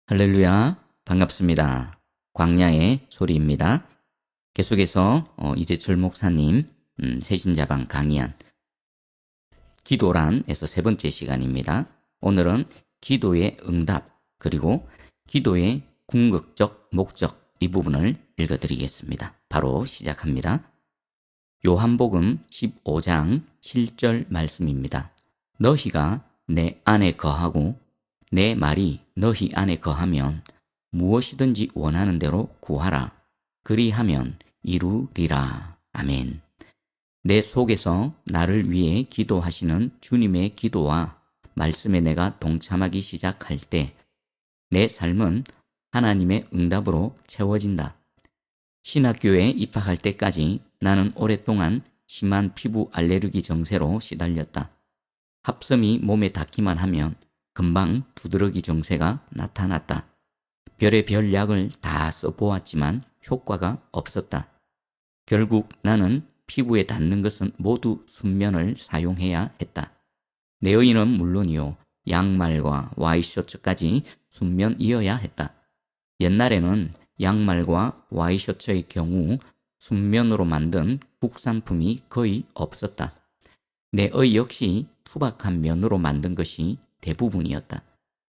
할렐루야, 반갑습니다. 광야의 소리입니다. 계속해서 이재철 목사님 새신자방 강의한 기도란에서 세 번째 시간입니다. 오늘은 기도의 응답 그리고 기도의 궁극적 목적 이 부분을 읽어드리겠습니다. 바로 시작합니다. 요한복음 15장 7절 말씀입니다. 너희가 내 안에 거하고 내 말이 너희 안에 거하면 무엇이든지 원하는 대로 구하라. 그리하면 이루리라. 아멘. 내 속에서 나를 위해 기도하시는 주님의 기도와 말씀에 내가 동참하기 시작할 때 내 삶은 하나님의 응답으로 채워진다. 신학교에 입학할 때까지 나는 오랫동안 심한 피부 알레르기 증세로 시달렸다. 합섬이 몸에 닿기만 하면 금방 두드러기 증세가 나타났다. 별의별 약을 다 써보았지만 효과가 없었다. 결국 나는 피부에 닿는 것은 모두 순면을 사용해야 했다. 내 의인은 물론이요, 양말과 와이셔츠까지 순면이어야 했다. 옛날에는 양말과 와이셔츠의 경우 순면으로 만든 국산품이 거의 없었다. 내 의 역시 투박한 면으로 만든 것이 대부분이었다.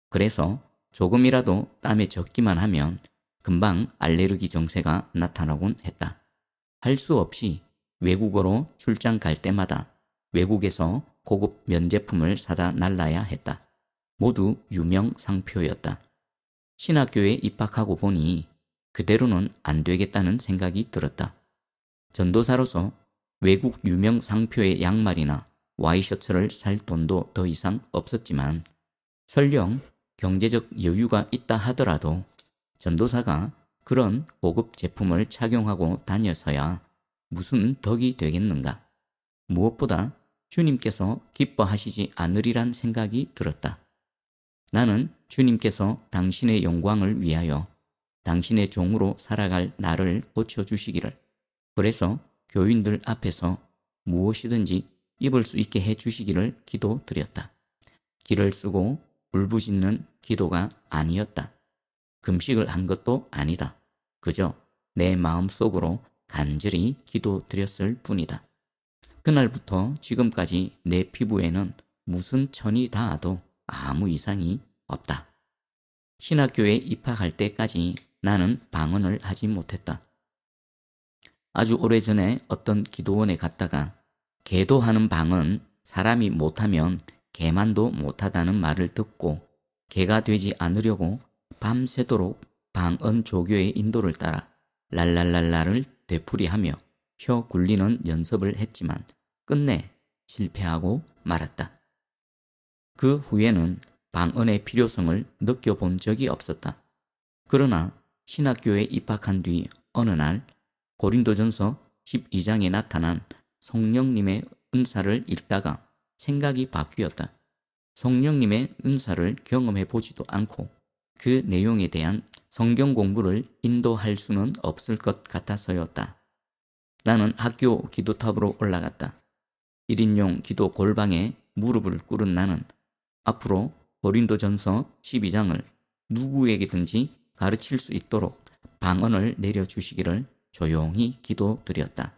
그래서 조금이라도 땀에 젖기만 하면 금방 알레르기 증세가 나타나곤 했다. 할 수 없이 외국어로 출장 갈 때마다 외국에서 고급 면제품을 사다 날라야 했다. 모두 유명 상표였다. 신학교에 입학하고 보니 그대로는 안 되겠다는 생각이 들었다. 전도사로서 외국 유명 상표의 양말이나 와이셔츠를 살 돈도 더 이상 없었지만 설령 경제적 여유가 있다 하더라도 전도사가 그런 고급 제품을 착용하고 다녀서야 무슨 덕이 되겠는가. 무엇보다 주님께서 기뻐하시지 않으리란 생각이 들었다. 나는 주님께서 당신의 영광을 위하여 당신의 종으로 살아갈 나를 고쳐주시기를, 그래서 교인들 앞에서 무엇이든지 입을 수 있게 해주시기를 기도드렸다. 기를 쓰고 울부짖는 기도가 아니었다. 금식을 한 것도 아니다. 그저 내 마음속으로 간절히 기도드렸을 뿐이다. 그날부터 지금까지 내 피부에는 무슨 천이 닿아도 아무 이상이 없다. 신학교에 입학할 때까지 나는 방언을 하지 못했다. 아주 오래전에 어떤 기도원에 갔다가 개도하는 방언 사람이 못하면 개만도 못하다는 말을 듣고 개가 되지 않으려고 밤새도록 방언 조교의 인도를 따라 랄랄랄라를 되풀이하며 혀 굴리는 연습을 했지만 끝내 실패하고 말았다. 그 후에는 방언의 필요성을 느껴본 적이 없었다. 그러나 신학교에 입학한 뒤 어느 날 고린도전서 12장에 나타난 성령님의 은사를 읽다가 생각이 바뀌었다. 성령님의 은사를 경험해 보지도 않고 그 내용에 대한 성경 공부를 인도할 수는 없을 것 같아서였다. 나는 학교 기도탑으로 올라갔다. 1인용 기도 골방에 무릎을 꿇은 나는 앞으로 고린도전서 12장을 누구에게든지 가르칠 수 있도록 방언을 내려주시기를 조용히 기도드렸다.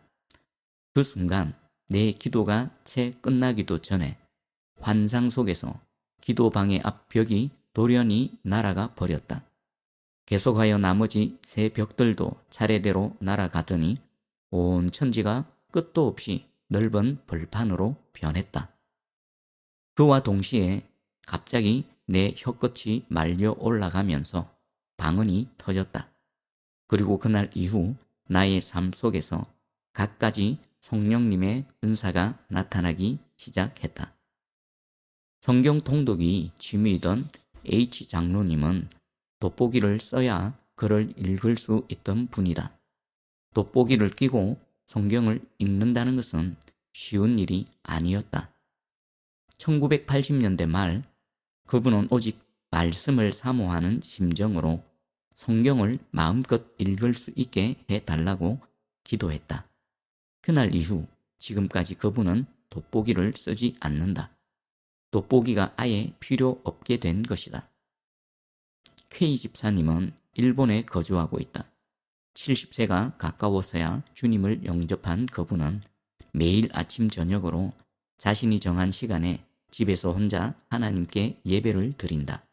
그 순간 내 기도가 채 끝나기도 전에 환상 속에서 기도방의 앞 벽이 돌연히 날아가 버렸다. 계속하여 나머지 세 벽들도 차례대로 날아가더니 온 천지가 끝도 없이 넓은 벌판으로 변했다. 그와 동시에 갑자기 내 혀끝이 말려 올라가면서 방언이 터졌다. 그리고 그날 이후 나의 삶 속에서 갖가지 성령님의 은사가 나타나기 시작했다. 성경 통독이 취미이던 H 장로님은 돋보기를 써야 글을 읽을 수 있던 분이다. 돋보기를 끼고 성경을 읽는다는 것은 쉬운 일이 아니었다. 1980년대 말 그분은 오직 말씀을 사모하는 심정으로 성경을 마음껏 읽을 수 있게 해달라고 기도했다. 그날 이후 지금까지 그분은 돋보기를 쓰지 않는다. 돋보기가 아예 필요 없게 된 것이다. K 집사님은 일본에 거주하고 있다. 70세가 가까워서야 주님을 영접한 그분은 매일 아침 저녁으로 자신이 정한 시간에 집에서 혼자 하나님께 예배를 드린다.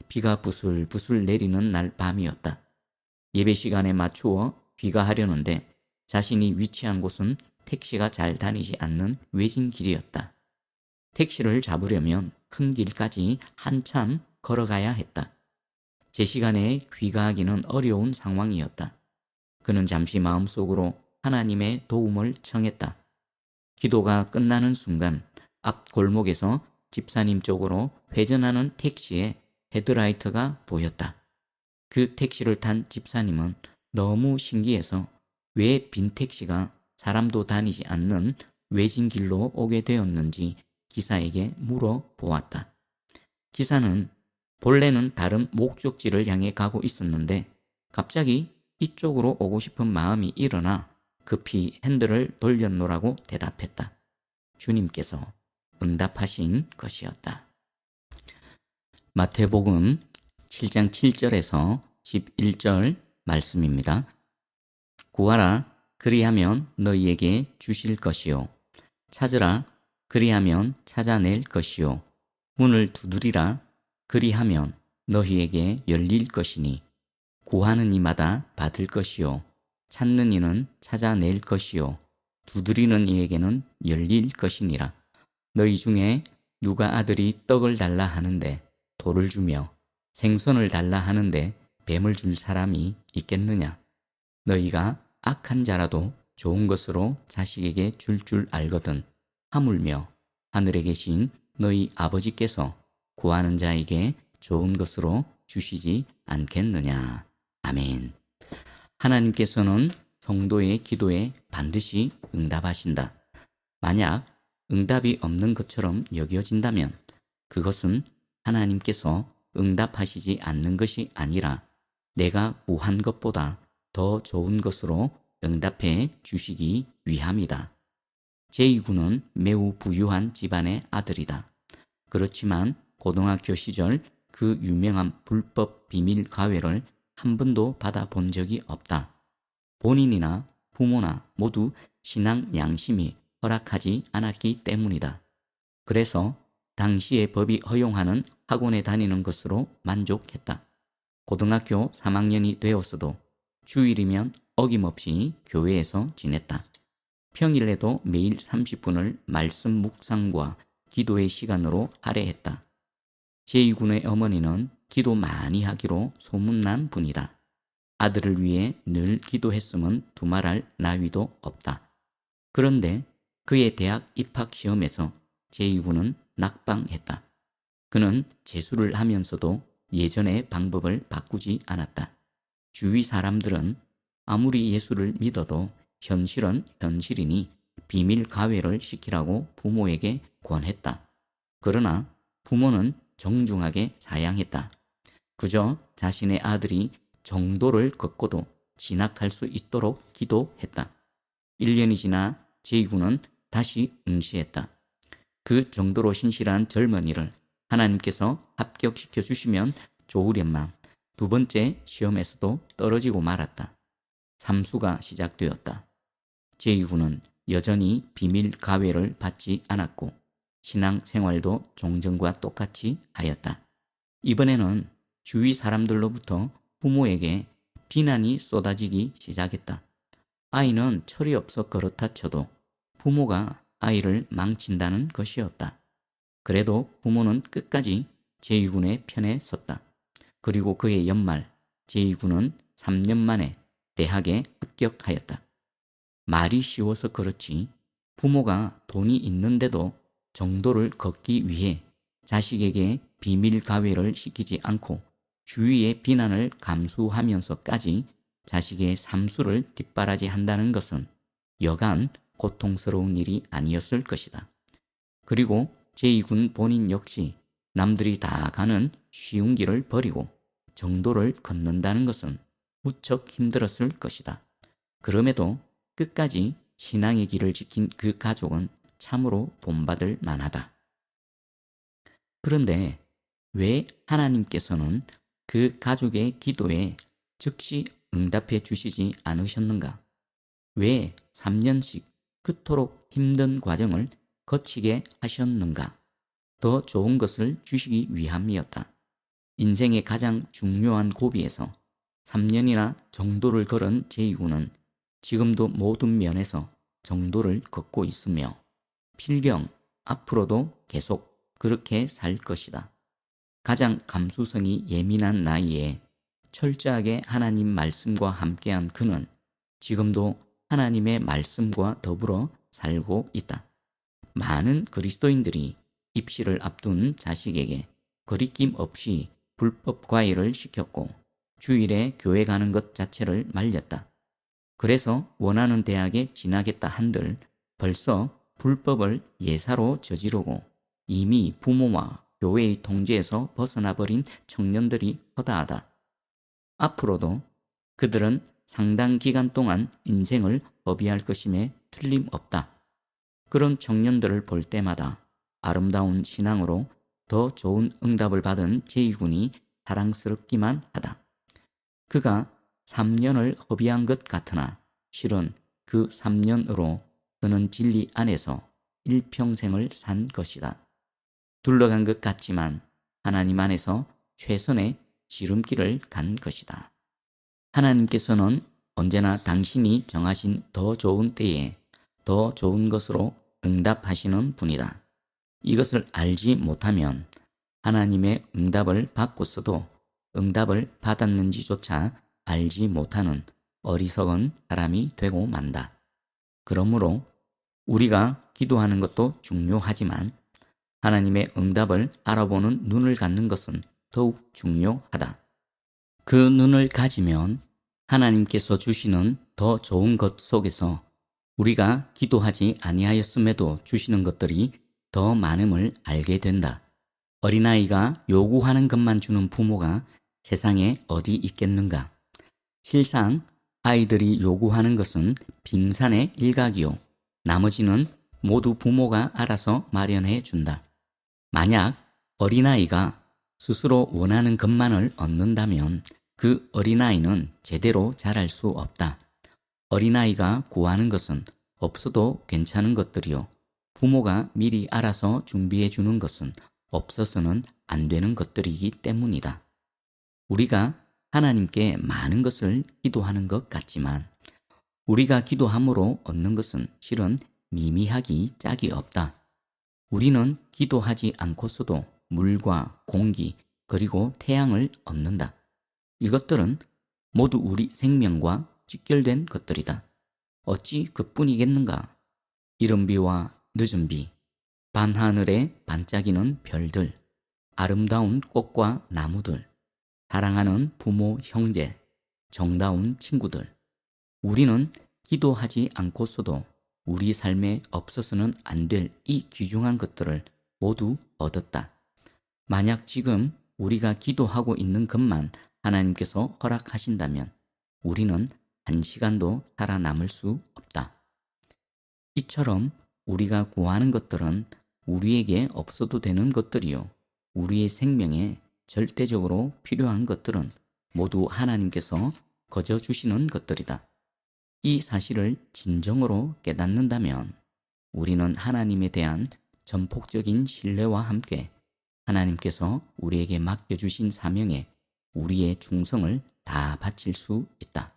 비가 부슬부슬 내리는 날 밤이었다. 예배 시간에 맞추어 귀가하려는데 자신이 위치한 곳은 택시가 잘 다니지 않는 외진 길이었다. 택시를 잡으려면 큰 길까지 한참 걸어가야 했다. 제 시간에 귀가하기는 어려운 상황이었다. 그는 잠시 마음속으로 하나님의 도움을 청했다. 기도가 끝나는 순간 앞 골목에서 집사님 쪽으로 회전하는 택시의 헤드라이트가 보였다. 그 택시를 탄 집사님은 너무 신기해서 왜 빈 택시가 사람도 다니지 않는 외진 길로 오게 되었는지 기사에게 물어보았다. 기사는 본래는 다른 목적지를 향해 가고 있었는데 갑자기 이쪽으로 오고 싶은 마음이 일어나 급히 핸들을 돌려놓으라고 대답했다. 주님께서 응답하신 것이었다. 마태복음 7장 7절에서 11절 말씀입니다. 구하라, 그리하면 너희에게 주실 것이요. 찾으라, 그리하면 찾아낼 것이요. 문을 두드리라, 그리하면 너희에게 열릴 것이니 구하는 이마다 받을 것이요. 찾는 이는 찾아낼 것이요. 두드리는 이에게는 열릴 것이니라. 너희 중에 누가 아들이 떡을 달라 하는데 돌을 주며 생선을 달라 하는데 뱀을 줄 사람이 있겠느냐? 너희가 악한 자라도 좋은 것으로 자식에게 줄 알거든. 하물며 하늘에 계신 너희 아버지께서 구하는 자에게 좋은 것으로 주시지 않겠느냐. 아멘. 하나님께서는 성도의 기도에 반드시 응답하신다. 만약 응답이 없는 것처럼 여겨진다면 그것은 하나님께서 응답하시지 않는 것이 아니라 내가 구한 것보다 더 좋은 것으로 응답해 주시기 위함이다. 제2구는 매우 부유한 집안의 아들이다. 그렇지만 고등학교 시절 그 유명한 불법 비밀 가회를 한 번도 받아본 적이 없다. 본인이나 부모나 모두 신앙 양심이 허락하지 않았기 때문이다. 그래서 당시의 법이 허용하는 학원에 다니는 것으로 만족했다. 고등학교 3학년이 되었어도 주일이면 어김없이 교회에서 지냈다. 평일에도 매일 30분을 말씀 묵상과 기도의 시간으로 할애했다. 제2군의 어머니는 기도 많이 하기로 소문난 분이다. 아들을 위해 늘 기도했음은 두말할 나위도 없다. 그런데 그의 대학 입학 시험에서 제2군은 낙방했다. 그는 재수를 하면서도 예전의 방법을 바꾸지 않았다. 주위 사람들은 아무리 예수를 믿어도 현실은 현실이니 비밀 가회를 시키라고 부모에게 권했다. 그러나 부모는 정중하게 사양했다. 그저 자신의 아들이 정도를 걷고도 진학할 수 있도록 기도했다. 1년이 지나 제2군은 다시 응시했다. 그 정도로 신실한 젊은이를 하나님께서 합격시켜 주시면 좋으련만 두 번째 시험에서도 떨어지고 말았다. 삼수가 시작되었다. 제2군은 여전히 비밀 가회를 받지 않았고 신앙 생활도 종전과 똑같이 하였다. 이번에는 주위 사람들로부터 부모에게 비난이 쏟아지기 시작했다. 아이는 철이 없어 그렇다 쳐도 부모가 아이를 망친다는 것이었다. 그래도 부모는 끝까지 제2군의 편에 섰다. 그리고 그의 연말 제2군은 3년 만에 대학에 합격하였다. 말이 쉬워서 그렇지 부모가 돈이 있는데도 정도를 걷기 위해 자식에게 비밀 가회를 시키지 않고 주위의 비난을 감수하면서까지 자식의 삼수를 뒷바라지한다는 것은 여간 고통스러운 일이 아니었을 것이다. 그리고 제2군 본인 역시 남들이 다 가는 쉬운 길을 버리고 정도를 걷는다는 것은 무척 힘들었을 것이다. 그럼에도 끝까지 신앙의 길을 지킨 그 가족은 참으로 본받을 만하다. 그런데 왜 하나님께서는 그 가족의 기도에 즉시 응답해 주시지 않으셨는가? 왜 3년씩 그토록 힘든 과정을 거치게 하셨는가? 더 좋은 것을 주시기 위함이었다. 인생의 가장 중요한 고비에서 3년이나 정도를 걸은 제이군은 지금도 모든 면에서 정도를 걷고 있으며 필경 앞으로도 계속 그렇게 살 것이다. 가장 감수성이 예민한 나이에 철저하게 하나님 말씀과 함께한 그는 지금도 하나님의 말씀과 더불어 살고 있다. 많은 그리스도인들이 입시를 앞둔 자식에게 거리낌 없이 불법 과외를 시켰고 주일에 교회 가는 것 자체를 말렸다. 그래서 원하는 대학에 진학했다 한들 벌써 불법을 예사로 저지르고 이미 부모와 교회의 통제에서 벗어나버린 청년들이 허다하다. 앞으로도 그들은 상당 기간 동안 인생을 허비할 것임에 틀림없다. 그런 청년들을 볼 때마다 아름다운 신앙으로 더 좋은 응답을 받은 제이군이 사랑스럽기만 하다. 그가 3년을 허비한 것 같으나 실은 그 3년으로 그는 진리 안에서 일평생을 산 것이다. 둘러간 것 같지만 하나님 안에서 최선의 지름길을 간 것이다. 하나님께서는 언제나 당신이 정하신 더 좋은 때에 더 좋은 것으로 응답하시는 분이다. 이것을 알지 못하면 하나님의 응답을 받고서도 응답을 받았는지조차 알지 못하는 어리석은 사람이 되고 만다. 그러므로 우리가 기도하는 것도 중요하지만 하나님의 응답을 알아보는 눈을 갖는 것은 더욱 중요하다. 그 눈을 가지면 하나님께서 주시는 더 좋은 것 속에서 우리가 기도하지 아니하였음에도 주시는 것들이 더 많음을 알게 된다. 어린아이가 요구하는 것만 주는 부모가 세상에 어디 있겠는가? 실상 아이들이 요구하는 것은 빙산의 일각이요. 나머지는 모두 부모가 알아서 마련해 준다. 만약 어린아이가 스스로 원하는 것만을 얻는다면 그 어린아이는 제대로 자랄 수 없다. 어린아이가 구하는 것은 없어도 괜찮은 것들이요. 부모가 미리 알아서 준비해 주는 것은 없어서는 안 되는 것들이기 때문이다. 우리가 하나님께 많은 것을 기도하는 것 같지만 우리가 기도함으로 얻는 것은 실은 미미하기 짝이 없다. 우리는 기도하지 않고서도 물과 공기 그리고 태양을 얻는다. 이것들은 모두 우리 생명과 직결된 것들이다. 어찌 그뿐이겠는가? 이른 비와 늦은 비, 밤하늘에 반짝이는 별들, 아름다운 꽃과 나무들, 사랑하는 부모, 형제, 정다운 친구들. 우리는 기도하지 않고서도 우리 삶에 없어서는 안 될 이 귀중한 것들을 모두 얻었다. 만약 지금 우리가 기도하고 있는 것만 하나님께서 허락하신다면 우리는 한 시간도 살아남을 수 없다. 이처럼 우리가 구하는 것들은 우리에게 없어도 되는 것들이요. 우리의 생명에 절대적으로 필요한 것들은 모두 하나님께서 거저 주시는 것들이다. 이 사실을 진정으로 깨닫는다면 우리는 하나님에 대한 전폭적인 신뢰와 함께 하나님께서 우리에게 맡겨주신 사명에 우리의 충성을 다 바칠 수 있다.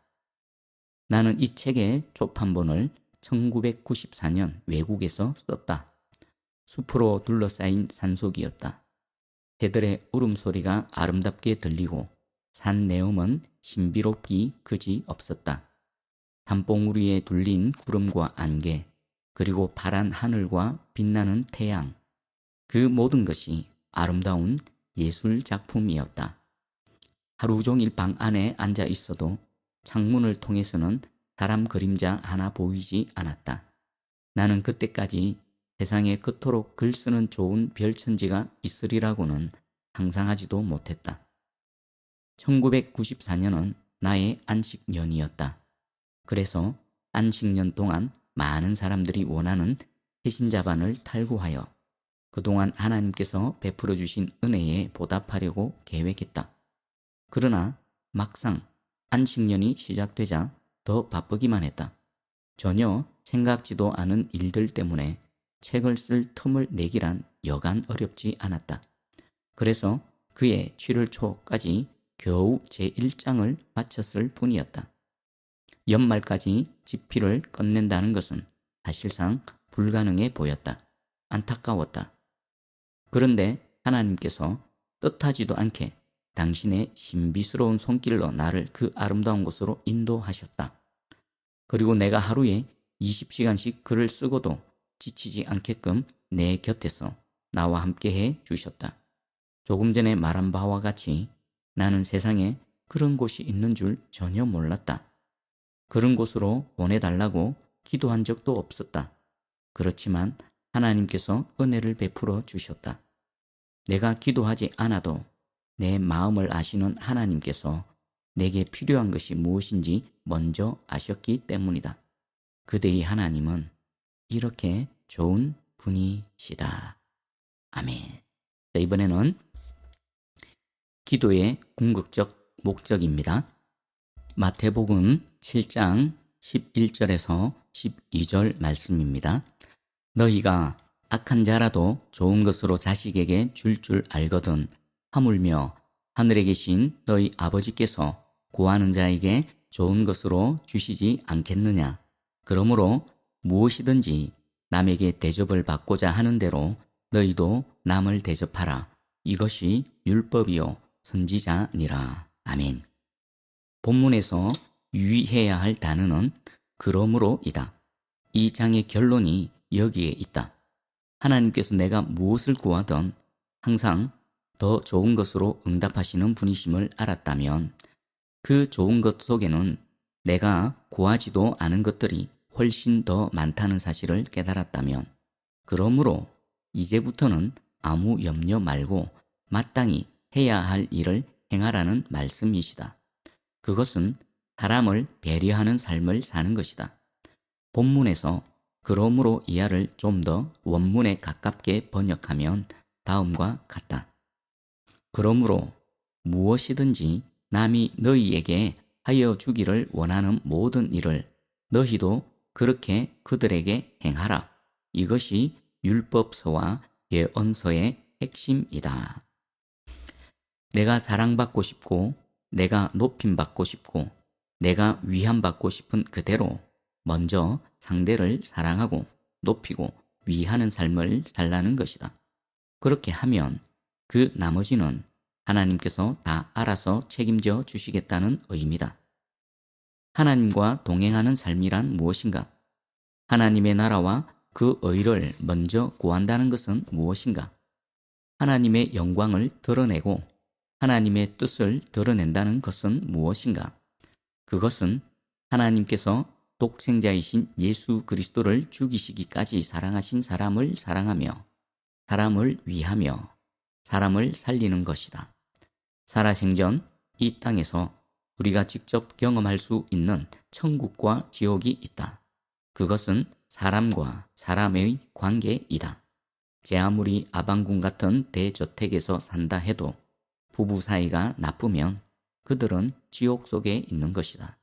나는 이 책의 초판본을 1994년 외국에서 썼다. 숲으로 둘러싸인 산속이었다. 새들의 울음소리가 아름답게 들리고 산 내음은 신비롭기 그지 없었다. 산봉우리에 둘린 구름과 안개, 그리고 파란 하늘과 빛나는 태양, 그 모든 것이 아름다운 예술 작품이었다. 하루 종일 방 안에 앉아 있어도 창문을 통해서는 사람 그림자 하나 보이지 않았다. 나는 그때까지 세상에 그토록 글 쓰는 좋은 별천지가 있으리라고는 상상하지도 못했다. 1994년은 나의 안식년이었다. 그래서 안식년 동안 많은 사람들이 원하는 새신자반을 탈구하여 그동안 하나님께서 베풀어 주신 은혜에 보답하려고 계획했다. 그러나 막상 안식년이 시작되자 더 바쁘기만 했다. 전혀 생각지도 않은 일들 때문에 책을 쓸 틈을 내기란 여간 어렵지 않았다. 그래서 그해 7월 초까지 겨우 제1장을 마쳤을 뿐이었다. 연말까지 집필을 끝낸다는 것은 사실상 불가능해 보였다. 안타까웠다. 그런데 하나님께서 뜻하지도 않게 당신의 신비스러운 손길로 나를 그 아름다운 곳으로 인도하셨다. 그리고 내가 하루에 20시간씩 글을 쓰고도 지치지 않게끔 내 곁에서 나와 함께 해 주셨다. 조금 전에 말한 바와 같이 나는 세상에 그런 곳이 있는 줄 전혀 몰랐다. 그런 곳으로 보내달라고 기도한 적도 없었다. 그렇지만 하나님께서 은혜를 베풀어 주셨다. 내가 기도하지 않아도 내 마음을 아시는 하나님께서 내게 필요한 것이 무엇인지 먼저 아셨기 때문이다. 그대의 하나님은 이렇게 좋은 분이시다. 아멘. 자, 이번에는 기도의 궁극적 목적입니다. 마태복음 7장 11절에서 12절 말씀입니다. 너희가 악한 자라도 좋은 것으로 자식에게 줄 알거든 하물며 하늘에 계신 너희 아버지께서 구하는 자에게 좋은 것으로 주시지 않겠느냐. 그러므로 무엇이든지 남에게 대접을 받고자 하는 대로 너희도 남을 대접하라. 이것이 율법이요 선지자니라. 아멘. 본문에서 유의해야 할 단어는 그러므로이다. 이 장의 결론이 여기에 있다. 하나님께서 내가 무엇을 구하든 항상 더 좋은 것으로 응답하시는 분이심을 알았다면 그 좋은 것 속에는 내가 구하지도 않은 것들이 훨씬 더 많다는 사실을 깨달았다면 그러므로 이제부터는 아무 염려 말고 마땅히 해야 할 일을 행하라는 말씀이시다. 그것은 사람을 배려하는 삶을 사는 것이다. 본문에서 그러므로 이하를 좀 더 원문에 가깝게 번역하면 다음과 같다. 그러므로 무엇이든지 남이 너희에게 하여 주기를 원하는 모든 일을 너희도 그렇게 그들에게 행하라. 이것이 율법서와 예언서의 핵심이다. 내가 사랑받고 싶고 내가 높임받고 싶고 내가 위함받고 싶은 그대로 먼저 상대를 사랑하고 높이고 위하는 삶을 살라는 것이다. 그렇게 하면 그 나머지는 하나님께서 다 알아서 책임져 주시겠다는 의미다. 하나님과 동행하는 삶이란 무엇인가? 하나님의 나라와 그 의를 먼저 구한다는 것은 무엇인가? 하나님의 영광을 드러내고 하나님의 뜻을 드러낸다는 것은 무엇인가? 그것은 하나님께서 독생자이신 예수 그리스도를 죽이시기까지 사랑하신 사람을 사랑하며 사람을 위하며 사람을 살리는 것이다. 살아생전 이 땅에서 우리가 직접 경험할 수 있는 천국과 지옥이 있다. 그것은 사람과 사람의 관계이다. 제 아무리 아방궁 같은 대저택에서 산다 해도 부부 사이가 나쁘면 그들은 지옥 속에 있는 것이다.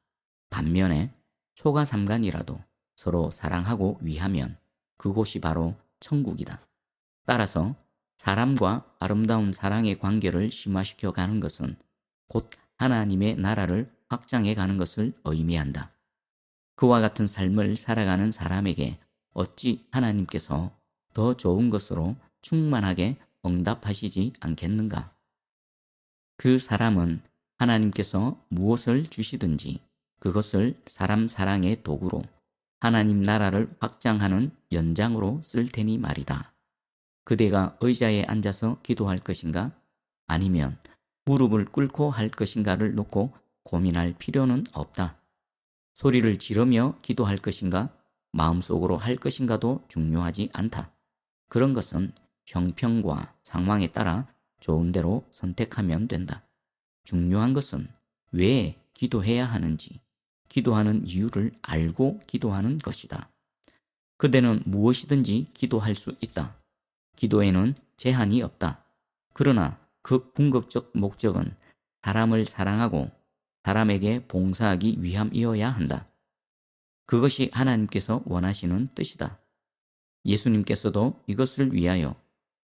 반면에 초가삼간이라도 서로 사랑하고 위하면 그곳이 바로 천국이다. 따라서 사람과 아름다운 사랑의 관계를 심화시켜 가는 것은 곧 하나님의 나라를 확장해 가는 것을 의미한다. 그와 같은 삶을 살아가는 사람에게 어찌 하나님께서 더 좋은 것으로 충만하게 응답하시지 않겠는가? 그 사람은 하나님께서 무엇을 주시든지 그것을 사람 사랑의 도구로 하나님 나라를 확장하는 연장으로 쓸 테니 말이다. 그대가 의자에 앉아서 기도할 것인가? 아니면 무릎을 꿇고 할 것인가를 놓고 고민할 필요는 없다. 소리를 지르며 기도할 것인가? 마음속으로 할 것인가도 중요하지 않다. 그런 것은 형편과 상황에 따라 좋은 대로 선택하면 된다. 중요한 것은 왜 기도해야 하는지, 기도하는 이유를 알고 기도하는 것이다. 그대는 무엇이든지 기도할 수 있다. 기도에는 제한이 없다. 그러나 그 궁극적 목적은 사람을 사랑하고 사람에게 봉사하기 위함이어야 한다. 그것이 하나님께서 원하시는 뜻이다. 예수님께서도 이것을 위하여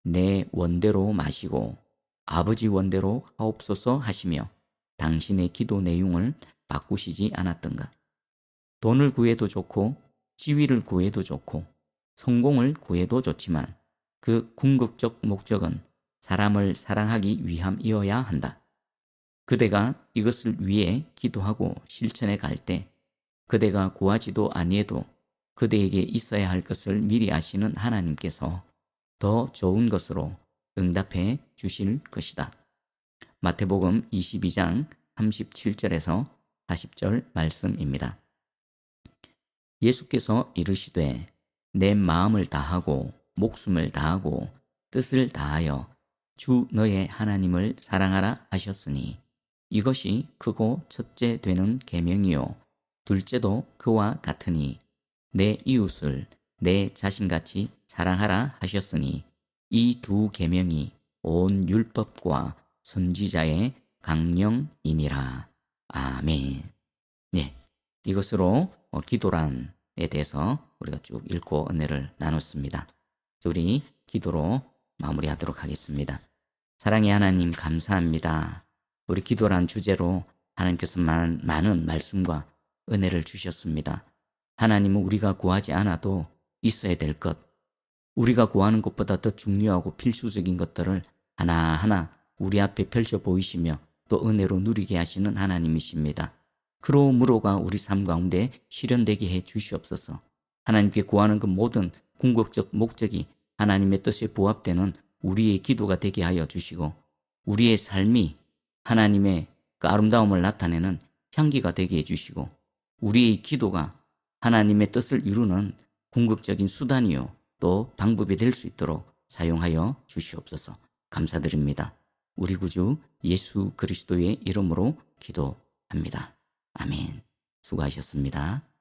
내 원대로 마시고 아버지 원대로 하옵소서 하시며 당신의 기도 내용을 바꾸시지 않았던가. 돈을 구해도 좋고 지위를 구해도 좋고 성공을 구해도 좋지만 그 궁극적 목적은 사람을 사랑하기 위함이어야 한다. 그대가 이것을 위해 기도하고 실천해 갈 때 그대가 구하지도 아니해도 그대에게 있어야 할 것을 미리 아시는 하나님께서 더 좋은 것으로 응답해 주실 것이다. 마태복음 22장 37절에서 40절 말씀입니다. 예수께서 이르시되 내 마음을 다하고 목숨을 다하고 뜻을 다하여 주 너의 하나님을 사랑하라 하셨으니 이것이 크고 첫째 되는 계명이요 둘째도 그와 같으니 내 이웃을 내 자신같이 사랑하라 하셨으니 이 두 계명이 온 율법과 선지자의 강령이니라. 아멘. 네, 이것으로 기도란에 대해서 우리가 쭉 읽고 은혜를 나눴습니다. 우리 기도로 마무리하도록 하겠습니다. 사랑의 하나님 감사합니다. 우리 기도란 주제로 하나님께서 많은 말씀과 은혜를 주셨습니다. 하나님은 우리가 구하지 않아도 있어야 될 것, 우리가 구하는 것보다 더 중요하고 필수적인 것들을 하나하나 우리 앞에 펼쳐 보이시며 또 은혜로 누리게 하시는 하나님이십니다. 그러므로가 우리 삶 가운데 실현되게 해 주시옵소서. 하나님께 구하는 그 모든 궁극적 목적이 하나님의 뜻에 부합되는 우리의 기도가 되게 하여 주시고 우리의 삶이 하나님의 그 아름다움을 나타내는 향기가 되게 해주시고 우리의 기도가 하나님의 뜻을 이루는 궁극적인 수단이요 또 방법이 될 수 있도록 사용하여 주시옵소서. 감사드립니다. 우리 구주 예수 그리스도의 이름으로 기도합니다. 아멘. 수고하셨습니다.